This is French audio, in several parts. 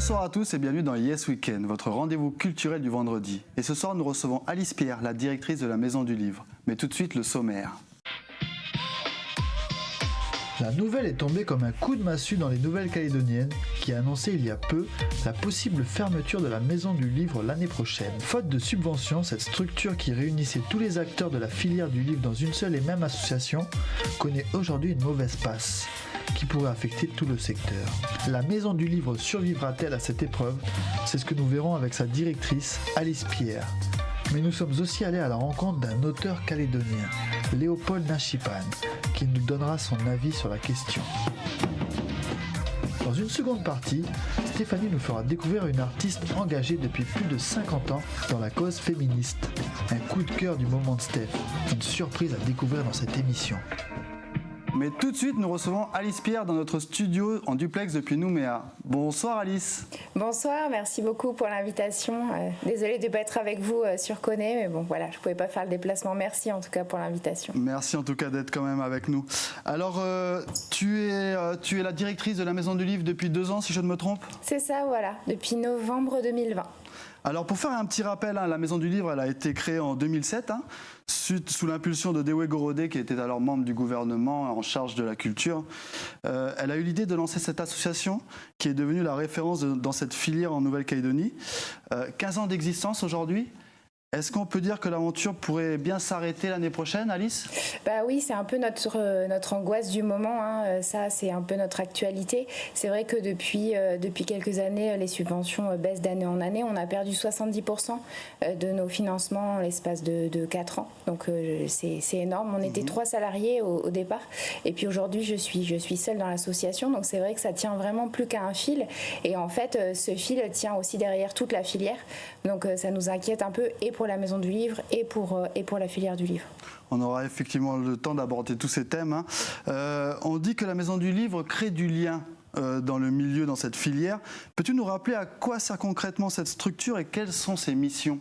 Bonsoir à tous et bienvenue dans Yes Weekend, votre rendez-vous culturel du vendredi. Et ce soir, nous recevons Alice Pierre, la directrice de la Maison du Livre. Mais tout de suite, le sommaire. La nouvelle est tombée comme un coup de massue dans les Nouvelles-Calédoniennes, qui a annoncé il y a peu la possible fermeture de la Maison du Livre l'année prochaine. Faute de subventions, cette structure qui réunissait tous les acteurs de la filière du livre dans une seule et même association connaît aujourd'hui une mauvaise passe, qui pourrait affecter tout le secteur. La Maison du Livre survivra-t-elle à cette épreuve? C'est ce que nous verrons avec sa directrice, Alice Pierre. Mais nous sommes aussi allés à la rencontre d'un auteur calédonien, Léopold Nachipan, qui nous donnera son avis sur la question. Dans une seconde partie, Stéphanie nous fera découvrir une artiste engagée depuis plus de 50 ans dans la cause féministe. Un coup de cœur du moment de Steph, une surprise à découvrir dans cette émission. Mais tout de suite, nous recevons Alice Pierre dans notre studio en duplex depuis Nouméa. Bonsoir Alice. Bonsoir, merci beaucoup pour l'invitation. Désolée de ne pas être avec vous sur Coné, mais bon voilà, je ne pouvais pas faire le déplacement. Merci en tout cas pour l'invitation. Merci en tout cas d'être quand même avec nous. Alors, tu es la directrice de la Maison du Livre depuis 2 ans, si je ne me trompe? C'est ça, voilà, depuis novembre 2020. Alors pour faire un petit rappel, la Maison du Livre elle a été créée en 2007, sous l'impulsion de Dewe Gorodé qui était alors membre du gouvernement en charge de la culture. Elle a eu l'idée de lancer cette association qui est devenue la référence dans cette filière en Nouvelle-Calédonie. 15 ans d'existence aujourd'hui. Est-ce qu'on peut dire que l'aventure pourrait bien s'arrêter l'année prochaine, Alice? Oui, c'est un peu notre angoisse du moment. Ça, c'est un peu notre actualité. C'est vrai que depuis quelques années, les subventions baissent d'année en année. On a perdu 70% de nos financements en l'espace de 4 ans. Donc, c'est énorme. On était 3 salariés au départ. Et puis aujourd'hui, je suis seule dans l'association. Donc, c'est vrai que ça tient vraiment plus qu'à un fil. Et en fait, ce fil tient aussi derrière toute la filière. Donc, ça nous inquiète un peu et pour la Maison du Livre et pour la filière du livre. On aura effectivement le temps d'aborder tous ces thèmes. On dit que la Maison du Livre crée du lien dans le milieu, dans cette filière. Peux-tu nous rappeler à quoi sert concrètement cette structure et quelles sont ses missions ?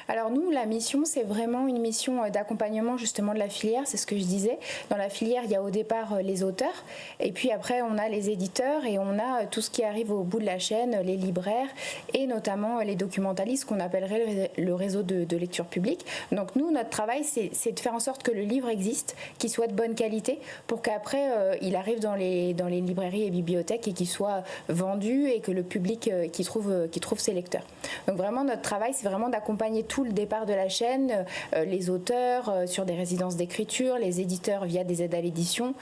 Alors nous, la mission, c'est vraiment une mission d'accompagnement justement de la filière, c'est ce que je disais. Dans la filière, il y a au départ les auteurs, et puis après on a les éditeurs et on a tout ce qui arrive au bout de la chaîne, les libraires et notamment les documentalistes qu'on appellerait le réseau de lecture publique. Donc nous, notre travail, c'est de faire en sorte que le livre existe, qu'il soit de bonne qualité, pour qu'après il arrive dans les librairies et bibliothèques et qu'il soit vendu et que le public qui trouve ses lecteurs. Donc vraiment, notre travail, c'est vraiment d'accompagner tout le départ de la chaîne, les auteurs sur des résidences d'écriture, les éditeurs via des aides à l'édition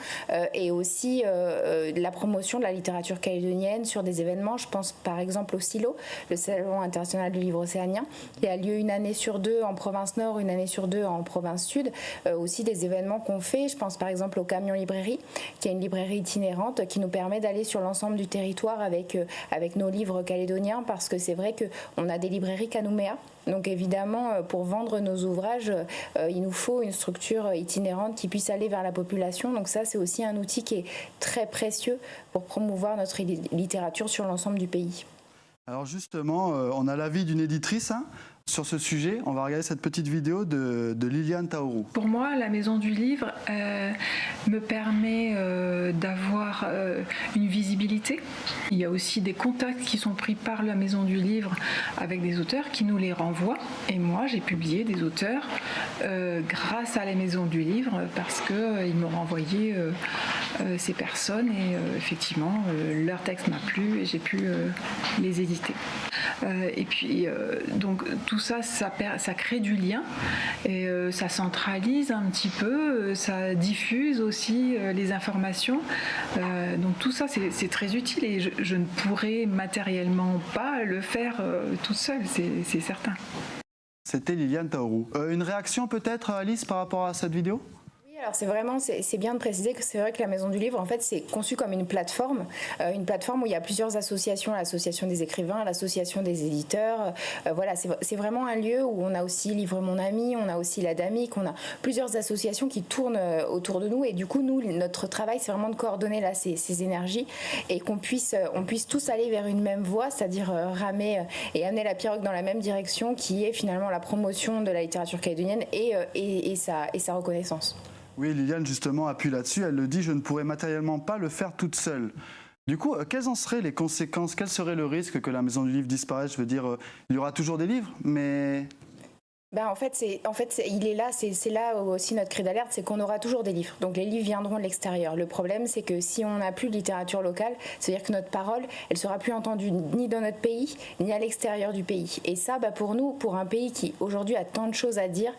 et aussi la promotion de la littérature calédonienne sur des événements. Je pense par exemple au SILO, le Salon international du livre océanien, qui a lieu une année sur 2 en province nord, une année sur 2 en province sud. Aussi des événements qu'on fait, je pense par exemple au Camion Librairie, qui est une librairie itinérante qui nous permet d'aller sur l'ensemble du territoire avec nos livres calédoniens, parce que c'est vrai qu'on a des librairies qu'à Nouméa. Donc évidemment, pour vendre nos ouvrages, il nous faut une structure itinérante qui puisse aller vers la population. Donc ça, c'est aussi un outil qui est très précieux pour promouvoir notre littérature sur l'ensemble du pays. Alors justement, on a l'avis d'une éditrice sur ce sujet. On va regarder cette petite vidéo de Liliane Taourou. Pour moi, la Maison du Livre me permet d'avoir une visibilité. Il y a aussi des contacts qui sont pris par la Maison du Livre avec des auteurs qui nous les renvoient. Et moi, j'ai publié des auteurs grâce à la Maison du Livre parce qu'ils m'ont renvoyé ces personnes et effectivement, leur texte m'a plu et j'ai pu les éditer. Et puis, donc, tout ça, ça crée du lien et ça centralise un petit peu, ça diffuse aussi les informations. Donc tout ça, c'est très utile et je ne pourrais matériellement pas le faire toute seule, c'est certain. C'était Liliane Taourou. Une réaction peut-être, Alice, par rapport à cette vidéo ? Alors c'est bien de préciser que c'est vrai que la Maison du Livre, en fait, c'est conçu comme une plateforme où il y a plusieurs associations, l'association des écrivains, l'association des éditeurs. Voilà, c'est vraiment un lieu où on a aussi Livre Mon Ami, on a aussi la DAMIC, on a plusieurs associations qui tournent autour de nous. Et du coup, nous, notre travail, c'est vraiment de coordonner là ces énergies et qu'on puisse tous aller vers une même voie, c'est-à-dire ramer et amener la pirogue dans la même direction, qui est finalement la promotion de la littérature calédonienne et sa reconnaissance. Oui, Liliane, justement, appuie là-dessus. Elle le dit, je ne pourrais matériellement pas le faire toute seule. Du coup, quelles en seraient les conséquences? Quel serait le risque que la maison du livre disparaisse? Je veux dire, il y aura toujours des livres, mais... En fait, il est là, c'est là aussi notre cri d'alerte, c'est qu'on aura toujours des livres. Donc les livres viendront de l'extérieur. Le problème, c'est que si on n'a plus de littérature locale, c'est-à-dire que notre parole, elle sera plus entendue ni dans notre pays, ni à l'extérieur du pays. Et ça, pour nous, pour un pays qui aujourd'hui a tant de choses à dire,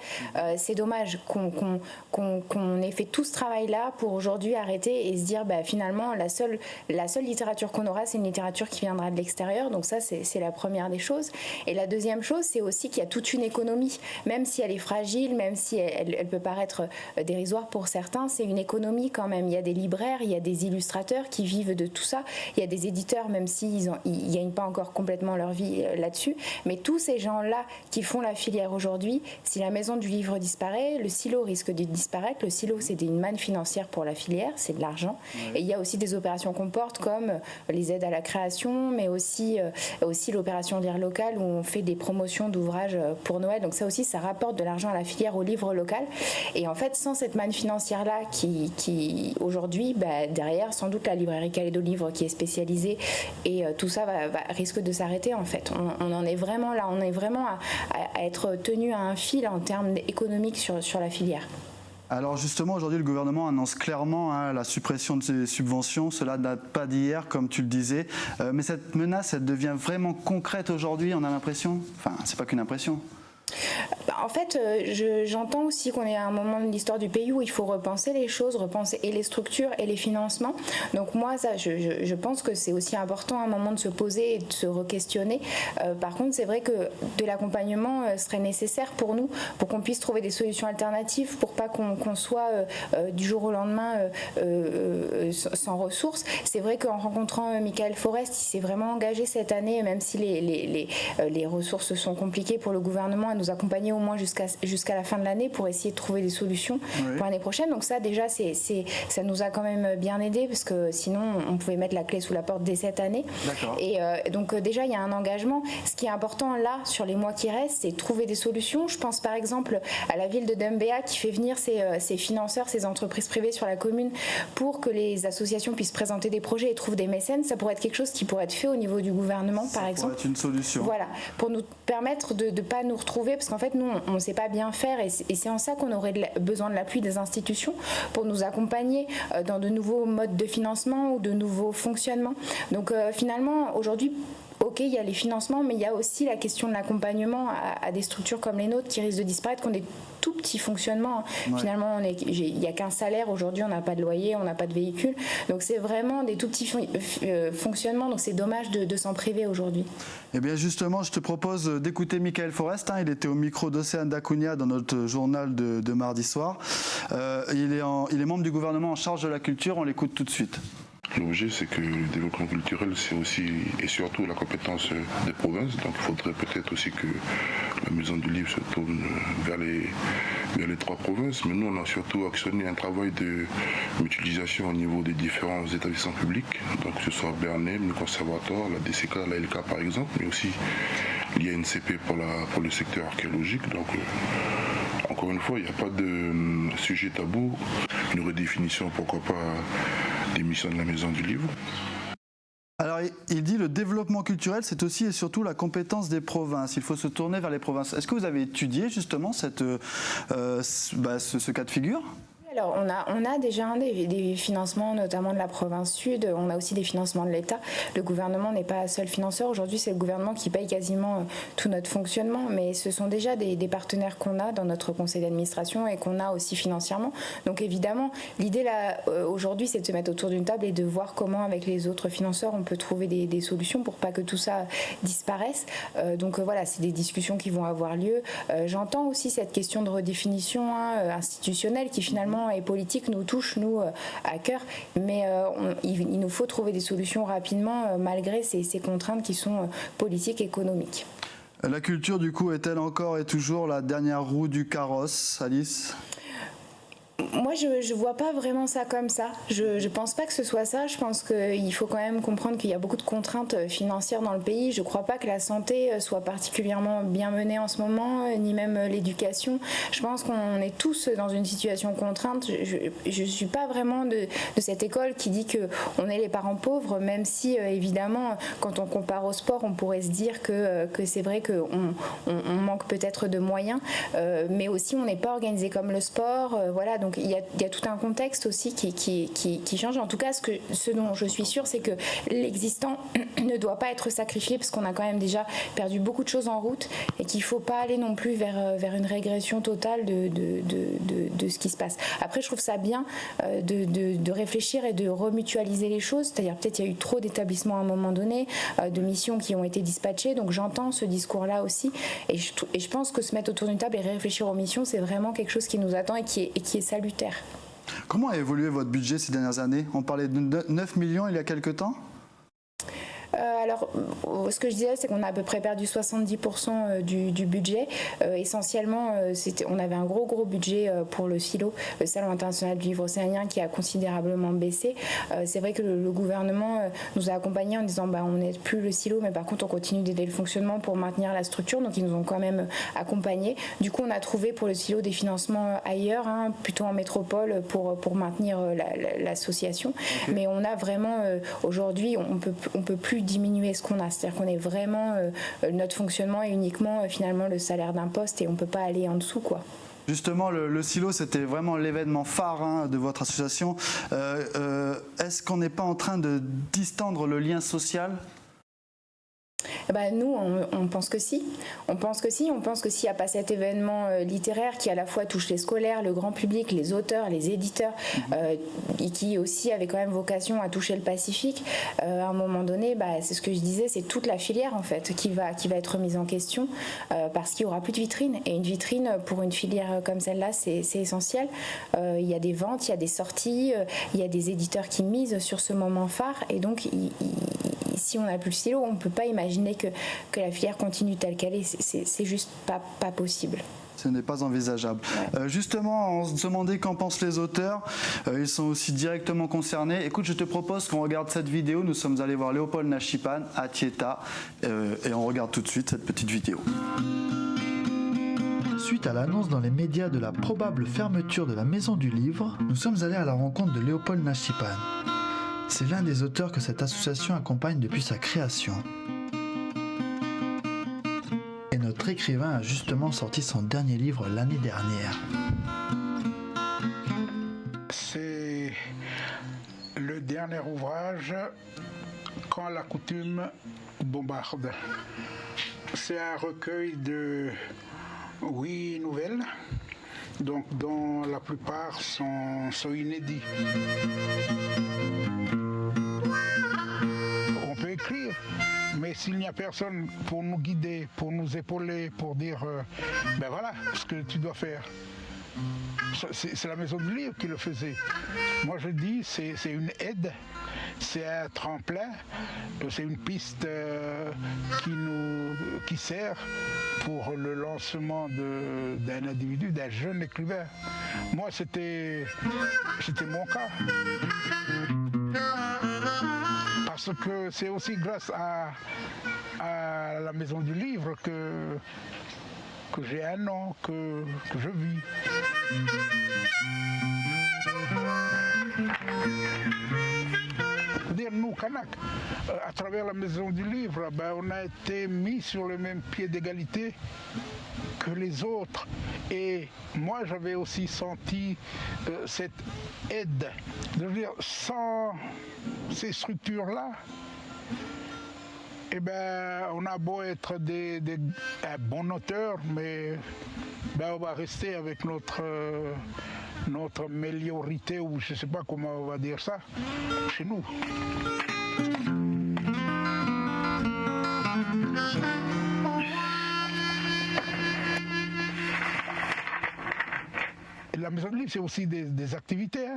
c'est dommage qu'on ait fait tout ce travail-là pour aujourd'hui arrêter et se dire finalement la seule littérature qu'on aura, c'est une littérature qui viendra de l'extérieur. Donc ça, c'est la première des choses. Et la deuxième chose, c'est aussi qu'il y a toute une économie. Même si elle est fragile, même si elle peut paraître dérisoire pour certains, c'est une économie quand même. Il y a des libraires, il y a des illustrateurs qui vivent de tout ça, il y a des éditeurs, même s'ils ne gagnent pas encore complètement leur vie là-dessus. Mais tous ces gens-là qui font la filière aujourd'hui, si la maison du livre disparaît, le silo risque de disparaître. Le silo, c'est une manne financière pour la filière, c'est de l'argent. Oui. Et il y a aussi des opérations qu'on porte comme les aides à la création, mais aussi l'opération Lire Local où on fait des promotions d'ouvrages pour Noël. Donc ça aussi, ça rapporte de l'argent à la filière au livre local. Et en fait, sans cette manne financière-là qui aujourd'hui, derrière, sans doute la librairie Calédo Livre qui est spécialisée et tout ça risque de s'arrêter en fait. On en est vraiment là, on est vraiment à être tenu à un fil en termes économiques sur la filière. Alors justement, aujourd'hui, le gouvernement annonce clairement la suppression de ces subventions. Cela ne date pas d'hier, comme tu le disais. Mais cette menace, elle devient vraiment concrète aujourd'hui, on a l'impression. Enfin, c'est pas qu'une impression. En fait, j'entends aussi qu'on est à un moment de l'histoire du pays où il faut repenser les choses, repenser et les structures et les financements. Donc moi, ça, je pense que c'est aussi important à un moment de se poser et de se re-questionner. Par contre, c'est vrai que de l'accompagnement serait nécessaire pour nous, pour qu'on puisse trouver des solutions alternatives, pour pas qu'on soit du jour au lendemain sans ressources. C'est vrai qu'en rencontrant Michael Forest, il s'est vraiment engagé cette année, même si les ressources sont compliquées pour le gouvernement, à nous accompagner au moins jusqu'à la fin de l'année pour essayer de trouver des solutions pour l'année prochaine. Donc ça déjà ça nous a quand même bien aidé parce que sinon on pouvait mettre la clé sous la porte dès cette année. Et donc déjà il y a un engagement. Ce qui est important là sur les mois qui restent, c'est de trouver des solutions. Je pense par exemple à la ville de Dumbéa qui fait venir ses financeurs, ses entreprises privées sur la commune pour que les associations puissent présenter des projets et trouvent des mécènes. Ça pourrait être quelque chose qui pourrait être fait au niveau du gouvernement par exemple. Ça pourrait être une solution. Voilà, pour nous permettre de ne pas nous retrouver parce qu'en fait nous on ne sait pas bien faire et c'est en ça qu'on aurait besoin de l'appui des institutions pour nous accompagner dans de nouveaux modes de financement ou de nouveaux fonctionnements. Donc finalement aujourd'hui, ok, il y a les financements, mais il y a aussi la question de l'accompagnement à des structures comme les nôtres qui risquent de disparaître, qui ont des tout petits fonctionnements. Ouais. Finalement, il n'y a qu'un salaire. Aujourd'hui, on n'a pas de loyer, on n'a pas de véhicule. Donc, c'est vraiment des tout petits fonctionnements. Donc, c'est dommage de s'en priver aujourd'hui. Eh bien, justement, je te propose d'écouter Michael Forest. Il était au micro d'Océane Dacunia dans notre journal de mardi soir. Il est membre du gouvernement en charge de la culture. On l'écoute tout de suite. L'objet, c'est que le développement culturel, c'est aussi et surtout la compétence des provinces. Donc il faudrait peut-être aussi que la Maison du Livre se tourne vers les trois provinces. Mais nous, on a surtout actionné un travail de mutualisation au niveau des différents établissements publics. Donc que ce soit Bernheim, le Conservatoire, la DCK, la LK par exemple, mais aussi l'INCP pour le secteur archéologique. Donc encore une fois, il n'y a pas de sujet tabou. Une redéfinition, pourquoi pas, des missions de la Maison du Livre. Alors, il dit le développement culturel, c'est aussi et surtout la compétence des provinces. Il faut se tourner vers les provinces. Est-ce que vous avez étudié justement ce cas de figure ? Alors, on a déjà des financements, notamment de la province sud. On a aussi des financements de l'État. Le gouvernement n'est pas seul financeur. Aujourd'hui, c'est le gouvernement qui paye quasiment tout notre fonctionnement. Mais ce sont déjà des partenaires qu'on a dans notre conseil d'administration et qu'on a aussi financièrement. Donc, évidemment, l'idée là, aujourd'hui, c'est de se mettre autour d'une table et de voir comment, avec les autres financeurs, on peut trouver des solutions pour pas que tout ça disparaisse. Donc, voilà, c'est des discussions qui vont avoir lieu. J'entends aussi cette question de redéfinition institutionnelle qui, finalement, et politique nous touche, nous, à cœur, mais il nous faut trouver des solutions rapidement malgré ces contraintes qui sont politiques et économiques. La culture, du coup, est-elle encore et toujours la dernière roue du carrosse, Alice ? Moi, je vois pas vraiment ça comme ça. Je pense pas que ce soit ça. Je pense qu'il faut quand même comprendre qu'il y a beaucoup de contraintes financières dans le pays. Je crois pas que la santé soit particulièrement bien menée en ce moment, ni même l'éducation. Je pense qu'on est tous dans une situation contrainte. Je suis pas vraiment de cette école qui dit que on est les parents pauvres, même si évidemment, quand on compare au sport, on pourrait se dire que c'est vrai qu'on manque peut-être de moyens, mais aussi on n'est pas organisé comme le sport. Voilà, donc il y a tout un contexte aussi qui change. En tout cas, ce dont je suis sûre, c'est que l'existant ne doit pas être sacrifié parce qu'on a quand même déjà perdu beaucoup de choses en route et qu'il ne faut pas aller non plus vers une régression totale de ce qui se passe. Après, je trouve ça bien de réfléchir et de remutualiser les choses. C'est-à-dire peut-être il y a eu trop d'établissements à un moment donné, de missions qui ont été dispatchées. Donc j'entends ce discours-là aussi. Et je pense que se mettre autour d'une table et réfléchir aux missions, c'est vraiment quelque chose qui nous attend et qui est salutaire. Comment a évolué votre budget ces dernières années? On parlait de 9 millions il y a quelque temps? Alors, ce que je disais, c'est qu'on a à peu près perdu 70% du budget. Essentiellement, on avait un gros budget pour le SILO, le Salon international du livre océanien, qui a considérablement baissé. C'est vrai que le gouvernement nous a accompagnés en disant on n'aide plus le SILO, mais par contre, on continue d'aider le fonctionnement pour maintenir la structure. Donc, ils nous ont quand même accompagnés. Du coup, on a trouvé pour le SILO des financements ailleurs, plutôt en métropole, pour maintenir l'association. Okay. Mais on a vraiment, aujourd'hui, on peut plus diminuer ce qu'on a, c'est-à-dire qu'on est vraiment, notre fonctionnement est uniquement finalement le salaire d'un poste et on ne peut pas aller en dessous, quoi. Justement, le SILO, c'était vraiment l'événement phare de votre association. Est-ce qu'on n'est pas en train de distendre le lien social ? Nous, on pense que si. On pense que s'il n'y a pas cet événement littéraire qui à la fois touche les scolaires, le grand public, les auteurs, les éditeurs, et qui aussi avait quand même vocation à toucher le Pacifique, à un moment donné, c'est ce que je disais, c'est toute la filière en fait qui va être mise en question parce qu'il n'y aura plus de vitrine. Et une vitrine pour une filière comme celle-là, c'est essentiel. Il y a des ventes, il y a des sorties, il y a des éditeurs qui misent sur ce moment phare. Et donc, si on n'a plus le SILO, on ne peut pas imaginer que la filière continue telle qu'elle est. C'est juste pas possible. Ce n'est pas envisageable. Ouais. Justement, on se demandait qu'en pensent les auteurs. Ils sont aussi directement concernés. Écoute, je te propose qu'on regarde cette vidéo. Nous sommes allés voir Léopold Nachipan à Thiéta et on regarde tout de suite cette petite vidéo. Suite à l'annonce dans les médias de la probable fermeture de la Maison du Livre, nous sommes allés à la rencontre de Léopold Nachipan. C'est l'un des auteurs que cette association accompagne depuis sa création. Et notre écrivain a justement sorti son dernier livre l'année dernière. C'est le dernier ouvrage, Quand la coutume bombarde. C'est un recueil de 8 nouvelles, donc dont la plupart sont inédits. On peut écrire, mais s'il n'y a personne pour nous guider, pour nous épauler, pour dire voilà ce que tu dois faire. C'est la Maison du Livre qui le faisait. Moi je dis c'est une aide, c'est un tremplin, c'est une piste qui sert pour le lancement d'un individu, d'un jeune écrivain. Moi c'était mon cas. Parce que c'est aussi grâce à la Maison du Livre que j'ai un nom, que je vis. Dire nous, Kanak, à travers la Maison du Livre, on a été mis sur le même pied d'égalité que les autres. Et moi, j'avais aussi senti cette aide. Je veux dire, sans ces structures-là, on a beau être un bon auteur, mais on va rester avec notre méliorité, ou je ne sais pas comment on va dire ça, chez nous. La Maison du Livre, c'est aussi des activités.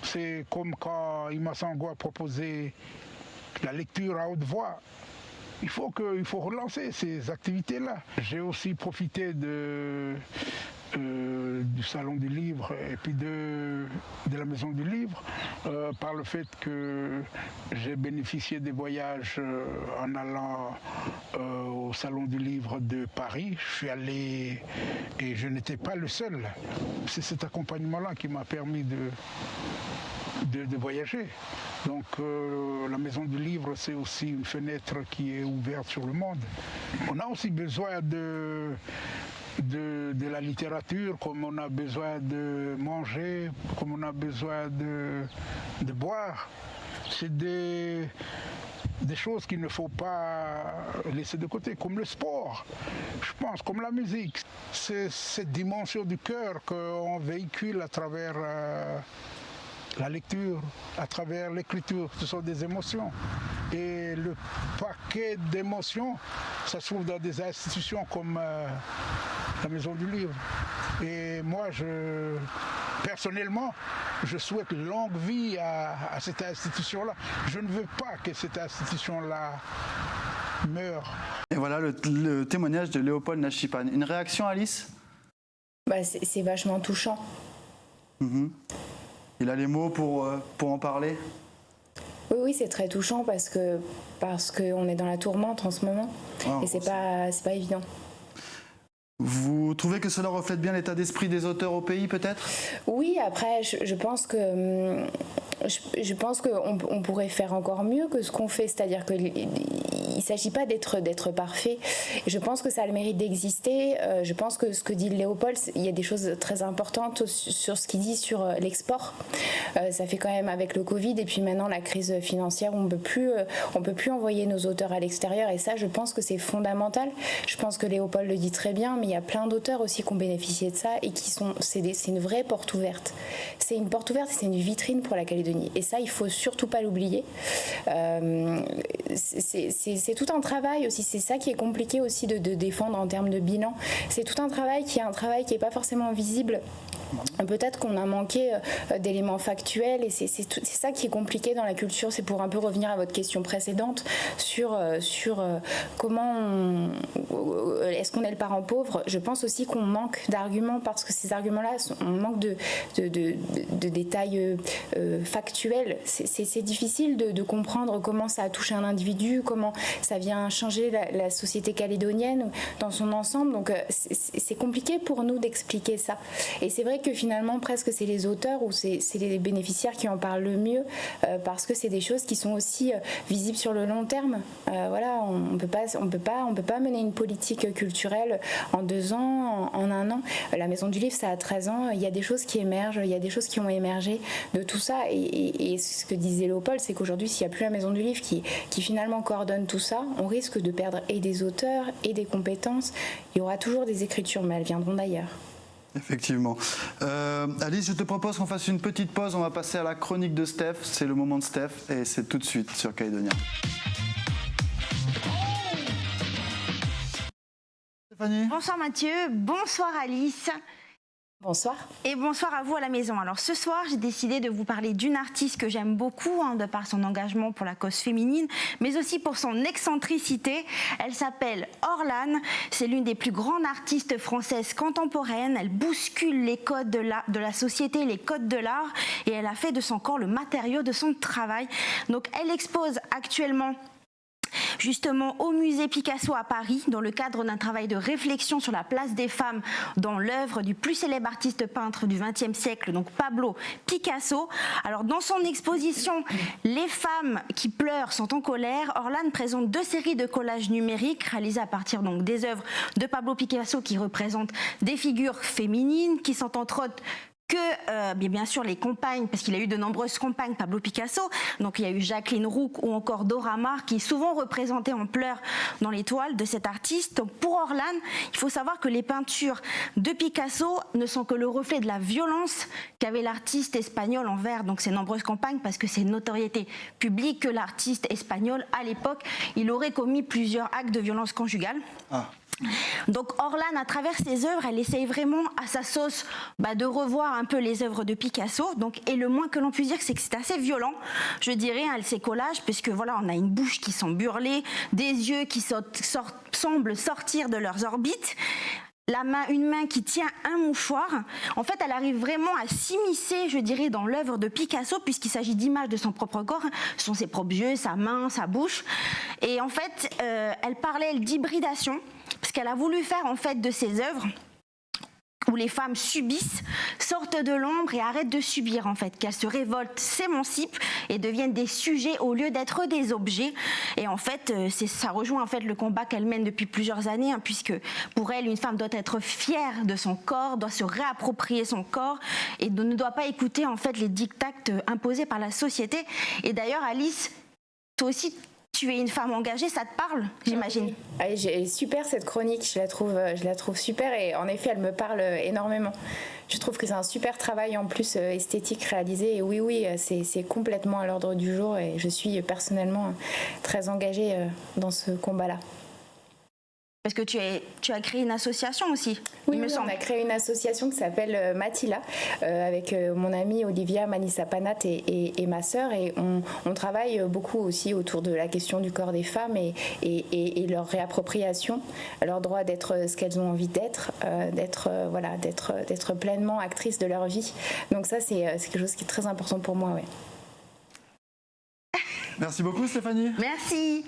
C'est comme quand Ima Sango a proposé la lecture à haute voix. Il faut relancer ces activités-là. J'ai aussi profité de du Salon du Livre et puis de la Maison du Livre, par le fait que j'ai bénéficié des voyages en allant au Salon du Livre de Paris. Je suis allé et je n'étais pas le seul. C'est cet accompagnement-là qui m'a permis de voyager. Donc la Maison du Livre, c'est aussi une fenêtre qui est ouverte sur le monde. On a aussi besoin de la littérature, comme on a besoin de manger, comme on a besoin de boire. C'est des choses qu'il ne faut pas laisser de côté, comme le sport, je pense, comme la musique. C'est cette dimension du cœur qu'on véhicule à travers la lecture, à travers l'écriture. Ce sont des émotions. Et le paquet d'émotions, ça se trouve dans des institutions comme la Maison du Livre. Et moi, personnellement, je souhaite longue vie à cette institution-là. Je ne veux pas que cette institution-là meure. Et voilà le témoignage de Léopold Nachipane. Une réaction, Alice ? C'est vachement touchant. Il a les mots pour en parler ? Oui, c'est très touchant parce qu'on est dans la tourmente en ce moment. Et c'est pas évident. Vous trouvez que cela reflète bien l'état d'esprit des auteurs au pays, peut-être ? Oui, après, je pense qu'on pourrait faire encore mieux que ce qu'on fait, c'est-à-dire qu'il ne s'agit pas d'être parfait. Je pense que ça a le mérite d'exister. Je pense que ce que dit Léopold, il y a des choses très importantes sur ce qu'il dit sur l'export. Ça fait quand même avec le Covid et puis maintenant la crise financière où on peut plus envoyer nos auteurs à l'extérieur, et ça, je pense que c'est fondamental. Je pense que Léopold le dit très bien, mais il y a plein d'auteurs aussi qui ont bénéficié de ça et c'est une vraie porte ouverte. C'est une porte ouverte et c'est une vitrine pour la Calédonie. Et ça, il faut surtout pas l'oublier. C'est tout un travail aussi. C'est ça qui est compliqué aussi de défendre en termes de bilan. C'est tout un travail qui est pas forcément visible. Peut-être qu'on a manqué d'éléments factuels et c'est ça qui est compliqué dans la culture. C'est pour un peu revenir à votre question précédente sur comment est-ce qu'on est le parent pauvre. Je pense aussi qu'on manque d'arguments parce que ces arguments-là, on manque de détails factuels. C'est difficile de comprendre comment ça a touché un individu, comment ça vient changer la société calédonienne dans son ensemble. Donc c'est compliqué pour nous d'expliquer ça. Et c'est vrai que finalement presque c'est les auteurs ou c'est les bénéficiaires qui en parlent le mieux parce que c'est des choses qui sont aussi visibles sur le long terme. Voilà, on peut pas mener une politique culturelle en 2 ans, en 1 an. La Maison du Livre, ça a 13 ans. Il y a des choses qui émergent, il y a des choses qui ont émergé de tout ça. Et ce que disait Léopold, c'est qu'aujourd'hui, s'il n'y a plus la Maison du Livre qui finalement coordonne tout ça, on risque de perdre et des auteurs et des compétences. Il y aura toujours des écritures, mais elles viendront d'ailleurs. Effectivement. Alice, je te propose qu'on fasse une petite pause. On va passer à la chronique de Steph. C'est le moment de Steph et c'est tout de suite sur Calédonia. Stéphanie. Bonsoir Mathieu, bonsoir Alice. Bonsoir. Et bonsoir à vous à la maison. Alors ce soir, j'ai décidé de vous parler d'une artiste que j'aime beaucoup, de par son engagement pour la cause féminine, mais aussi pour son excentricité. Elle s'appelle Orlane. C'est l'une des plus grandes artistes françaises contemporaines. Elle bouscule les codes de la société, les codes de l'art, et elle a fait de son corps le matériau de son travail. Donc elle expose actuellement justement au musée Picasso à Paris, dans le cadre d'un travail de réflexion sur la place des femmes dans l'œuvre du plus célèbre artiste peintre du XXe siècle, donc Pablo Picasso. Alors dans son exposition « Les femmes qui pleurent sont en colère », Orlane présente 2 séries de collages numériques réalisés à partir donc des œuvres de Pablo Picasso qui représentent des figures féminines qui sont entre autres que bien sûr les compagnes, parce qu'il a eu de nombreuses compagnes, Pablo Picasso, donc il y a eu Jacqueline Roux ou encore Dora Maar qui est souvent représentée en pleurs dans les toiles de cet artiste. Donc pour Orlane, il faut savoir que les peintures de Picasso ne sont que le reflet de la violence qu'avait l'artiste espagnol envers donc ses nombreuses compagnes, parce que c'est une notoriété publique que l'artiste espagnol à l'époque, il aurait commis plusieurs actes de violence conjugale. Donc Orlane, à travers ses œuvres, elle essaye vraiment à sa sauce de revoir un peu les œuvres de Picasso. Donc, et le moins que l'on puisse dire, c'est que c'est assez violent, je dirais, ces collages, puisque voilà, on a une bouche qui semble hurler, des yeux qui semblent sortir de leurs orbites. une main qui tient un mouchoir. En fait, elle arrive vraiment à s'immiscer, je dirais, dans l'œuvre de Picasso, puisqu'il s'agit d'images de son propre corps. Ce sont ses propres yeux, sa main, sa bouche. Et en fait, elle parlait d'hybridation, parce qu'elle a voulu faire en fait de ses œuvres où les femmes subissent, sortent de l'ombre et arrêtent de subir en fait, qu'elles se révoltent, s'émancipent et deviennent des sujets au lieu d'être des objets. Et en fait, ça rejoint en fait le combat qu'elle mène depuis plusieurs années, hein, puisque pour elle, une femme doit être fière de son corps, doit se réapproprier son corps et ne doit pas écouter en fait les diktats imposés par la société. Et d'ailleurs, Alice, toi aussi, tu es une femme engagée, ça te parle, j'imagine. Super cette chronique, je la trouve super et en effet elle me parle énormément. Je trouve que c'est un super travail en plus esthétique réalisé et oui, c'est complètement à l'ordre du jour et je suis personnellement très engagée dans ce combat-là. Parce que tu as créé une association aussi, oui, on a créé une association qui s'appelle Matila avec mon amie Olivia Manissa-Panat et ma sœur et on travaille beaucoup aussi autour de la question du corps des femmes et leur réappropriation, leur droit d'être ce qu'elles ont envie d'être, d'être pleinement actrices de leur vie. Donc ça c'est quelque chose qui est très important pour moi. Ouais. Merci beaucoup Stéphanie. Merci.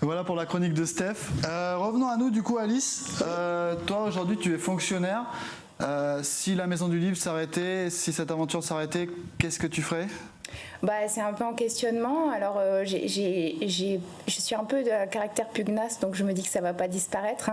Voilà pour la chronique de Steph. Revenons à nous du coup Alice. Toi aujourd'hui tu es fonctionnaire. Si la Maison du Livre s'arrêtait, si cette aventure s'arrêtait, qu'est-ce que tu ferais ? C'est un peu en questionnement. Alors, je suis un peu de caractère pugnace, donc je me dis que ça ne va pas disparaître,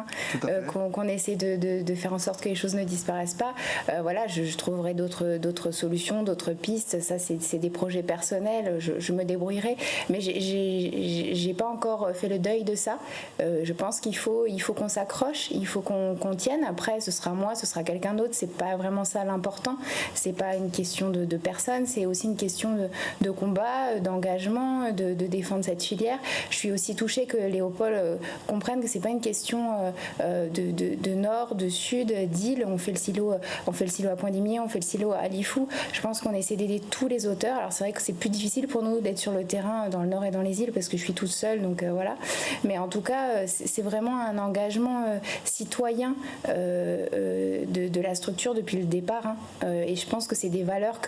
qu'on essaie de faire en sorte que les choses ne disparaissent pas. Je trouverai d'autres solutions, d'autres pistes. Ça, c'est des projets personnels. Je me débrouillerai. Mais j'ai pas encore fait le deuil de ça. Je pense qu'il faut qu'on s'accroche, il faut qu'on tienne. Après, ce sera moi, ce sera quelqu'un d'autre. C'est pas vraiment ça l'important. C'est pas une question de personne. C'est aussi une question de combat, d'engagement, de défendre cette filière. Je suis aussi touchée que Léopold comprenne que c'est pas une question de nord, de sud, d'île. On fait le silo à Point-d'Imier, on fait le silo à Lifou. Je pense qu'on essaie d'aider tous les auteurs. Alors c'est vrai que c'est plus difficile pour nous d'être sur le terrain dans le nord et dans les îles parce que je suis toute seule, donc voilà. Mais en tout cas, c'est vraiment un engagement citoyen de la structure depuis le départ. Et je pense que c'est des valeurs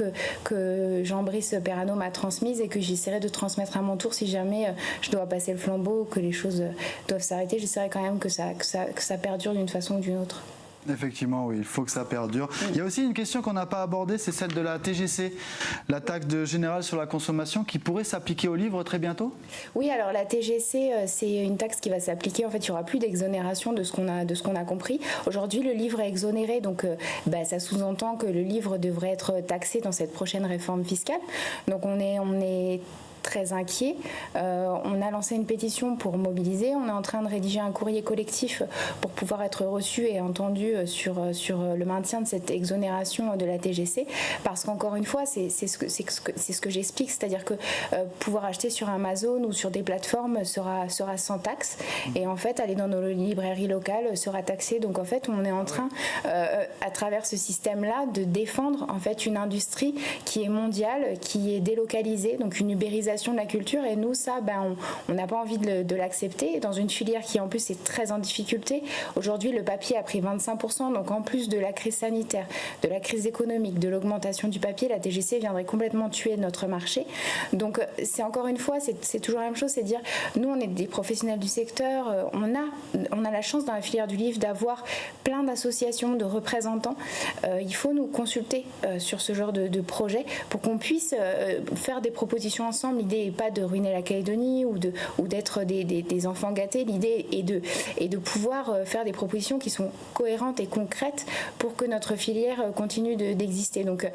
que Jean-Brice Perrano m'a transmise et que j'essaierai de transmettre à mon tour si jamais je dois passer le flambeau, que les choses doivent s'arrêter. J'essaierai quand même que ça perdure d'une façon ou d'une autre. Effectivement, oui, il faut que ça perdure. Il y a aussi une question qu'on n'a pas abordée, c'est celle de la TGC, la taxe générale sur la consommation, qui pourrait s'appliquer aux livres très bientôt ? Oui, alors la TGC, c'est une taxe qui va s'appliquer. En fait, il n'y aura plus d'exonération de ce qu'on a compris. Aujourd'hui, le livre est exonéré, donc ça sous-entend que le livre devrait être taxé dans cette prochaine réforme fiscale. Donc on est très inquiet. On a lancé une pétition pour mobiliser. On est en train de rédiger un courrier collectif pour pouvoir être reçu et entendu sur le maintien de cette exonération de la TGC. Parce qu'encore une fois, c'est ce que j'explique, c'est-à-dire que pouvoir acheter sur Amazon ou sur des plateformes sera sans taxe. Et en fait, aller dans nos librairies locales sera taxé. Donc en fait, on est en train, à travers ce système-là, de défendre en fait une industrie qui est mondiale, qui est délocalisée, donc une ubérisation de la culture. Et nous, ça, on n'a pas envie de l'accepter. Dans une filière qui en plus est très en difficulté. Aujourd'hui, le papier a pris 25%. Donc en plus de la crise sanitaire, de la crise économique, de l'augmentation du papier, la TGC viendrait complètement tuer notre marché. Donc c'est encore une fois, c'est toujours la même chose, c'est dire, nous on est des professionnels du secteur, on a la chance dans la filière du livre d'avoir plein d'associations, de représentants. Il faut nous consulter sur ce genre de projet pour qu'on puisse faire des propositions ensemble. L'idée n'est pas de ruiner la Calédonie ou d'être des enfants gâtés. L'idée est de pouvoir faire des propositions qui sont cohérentes et concrètes pour que notre filière continue d'exister. Donc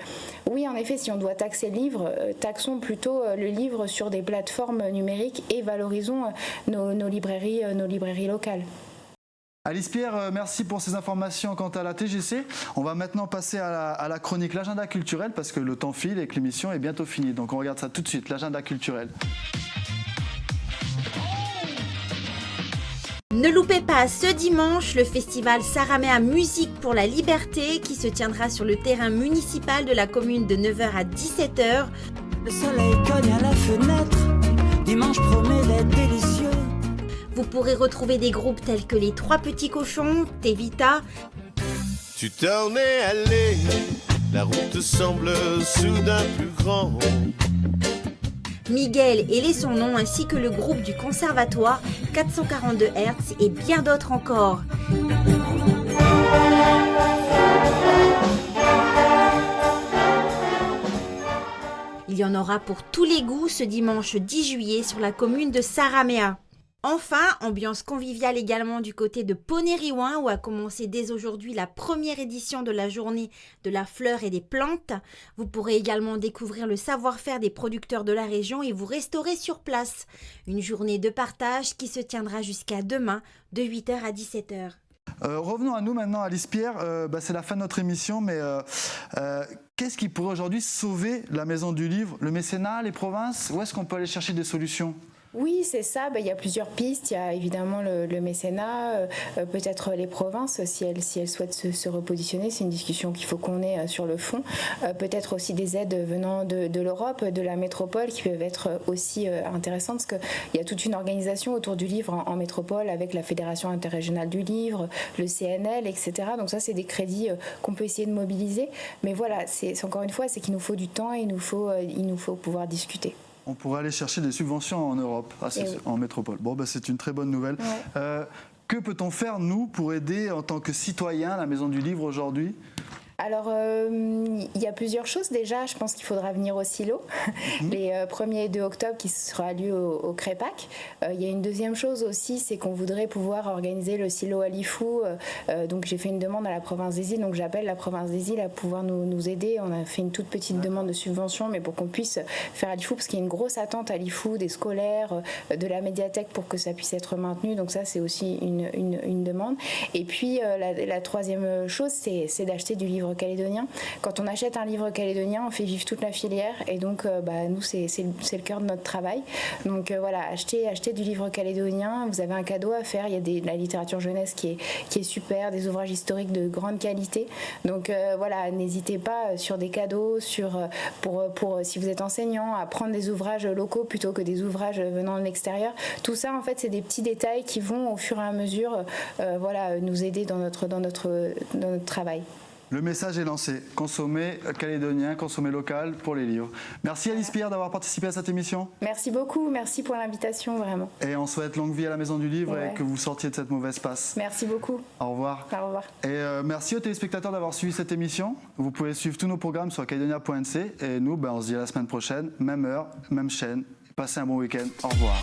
oui, en effet, si on doit taxer le livre, taxons plutôt le livre sur des plateformes numériques et valorisons nos librairies locales. Alice Pierre, merci pour ces informations quant à la TGC. On va maintenant passer à la chronique L'agenda culturel parce que le temps file et que l'émission est bientôt finie. Donc on regarde ça tout de suite, l'agenda culturel. Ne loupez pas ce dimanche le festival Saramea Musique pour la Liberté qui se tiendra sur le terrain municipal de la commune de 9h à 17h. Le soleil cogne à la fenêtre, dimanche promet d'être délicieux. Vous pourrez retrouver des groupes tels que les Trois Petits Cochons, Tevita. Tu t'en es allé, la route semble soudain plus grande. Miguel et les Son Noms ainsi que le groupe du Conservatoire 442 Hz et bien d'autres encore. Il y en aura pour tous les goûts ce dimanche 10 juillet sur la commune de Saramea. Enfin, ambiance conviviale également du côté de Ponériouin où a commencé dès aujourd'hui la première édition de la journée de la fleur et des plantes. Vous pourrez également découvrir le savoir-faire des producteurs de la région et vous restaurer sur place. Une journée de partage qui se tiendra jusqu'à demain de 8h à 17h. Revenons à nous maintenant, Alice Pierre. C'est la fin de notre émission, mais qu'est-ce qui pourrait aujourd'hui sauver la Maison du Livre? Le mécénat, les provinces? Où est-ce qu'on peut aller chercher des solutions? Oui, c'est ça. Il y a plusieurs pistes. Il y a évidemment le mécénat, peut-être les provinces, si elles souhaitent se repositionner. C'est une discussion qu'il faut qu'on ait sur le fond. Peut-être aussi des aides venant de l'Europe, de la métropole, qui peuvent être aussi intéressantes, parce qu'il y a toute une organisation autour du livre en métropole, avec la Fédération interrégionale du livre, le CNL, etc. Donc ça, c'est des crédits qu'on peut essayer de mobiliser. Mais voilà, c'est encore une fois, c'est qu'il nous faut du temps et il nous faut pouvoir discuter. On pourrait aller chercher des subventions en Europe, en métropole. Bon, c'est une très bonne nouvelle. Ouais. Que peut-on faire, nous, pour aider en tant que citoyen la Maison du Livre aujourd'hui ? Alors, il y a plusieurs choses. Déjà, je pense qu'il faudra venir au silo, les 1er et 2 octobre qui sera lieu au Crépac. Il y a une deuxième chose aussi, c'est qu'on voudrait pouvoir organiser le silo à Lifou. Donc, j'ai fait une demande à la province des îles. Donc, j'appelle la province des îles à pouvoir nous aider. On a fait une toute petite demande de subvention, mais pour qu'on puisse faire à Lifou, parce qu'il y a une grosse attente à Lifou, des scolaires, de la médiathèque pour que ça puisse être maintenu. Donc, ça, c'est aussi une demande. Et puis, la troisième chose, c'est d'acheter du livre calédonien. Quand on achète un livre calédonien, on fait vivre toute la filière et donc nous c'est le cœur de notre travail. Donc voilà, achetez du livre calédonien, vous avez un cadeau à faire. Il y a de la littérature jeunesse qui est super, des ouvrages historiques de grande qualité. Donc voilà, n'hésitez pas sur des cadeaux, pour si vous êtes enseignant, à prendre des ouvrages locaux plutôt que des ouvrages venant de l'extérieur. Tout ça en fait c'est des petits détails qui vont au fur et à mesure nous aider dans notre travail. Le message est lancé. Consommez calédonien, consommez local pour les livres. Merci Alice Pierre d'avoir participé à cette émission. Merci beaucoup, merci pour l'invitation vraiment. Et on souhaite longue vie à la Maison du Livre et que vous sortiez de cette mauvaise passe. Merci beaucoup. Au revoir. Au revoir. Et merci aux téléspectateurs d'avoir suivi cette émission. Vous pouvez suivre tous nos programmes sur calédonia.nc et nous, on se dit à la semaine prochaine, même heure, même chaîne. Passez un bon week-end. Au revoir.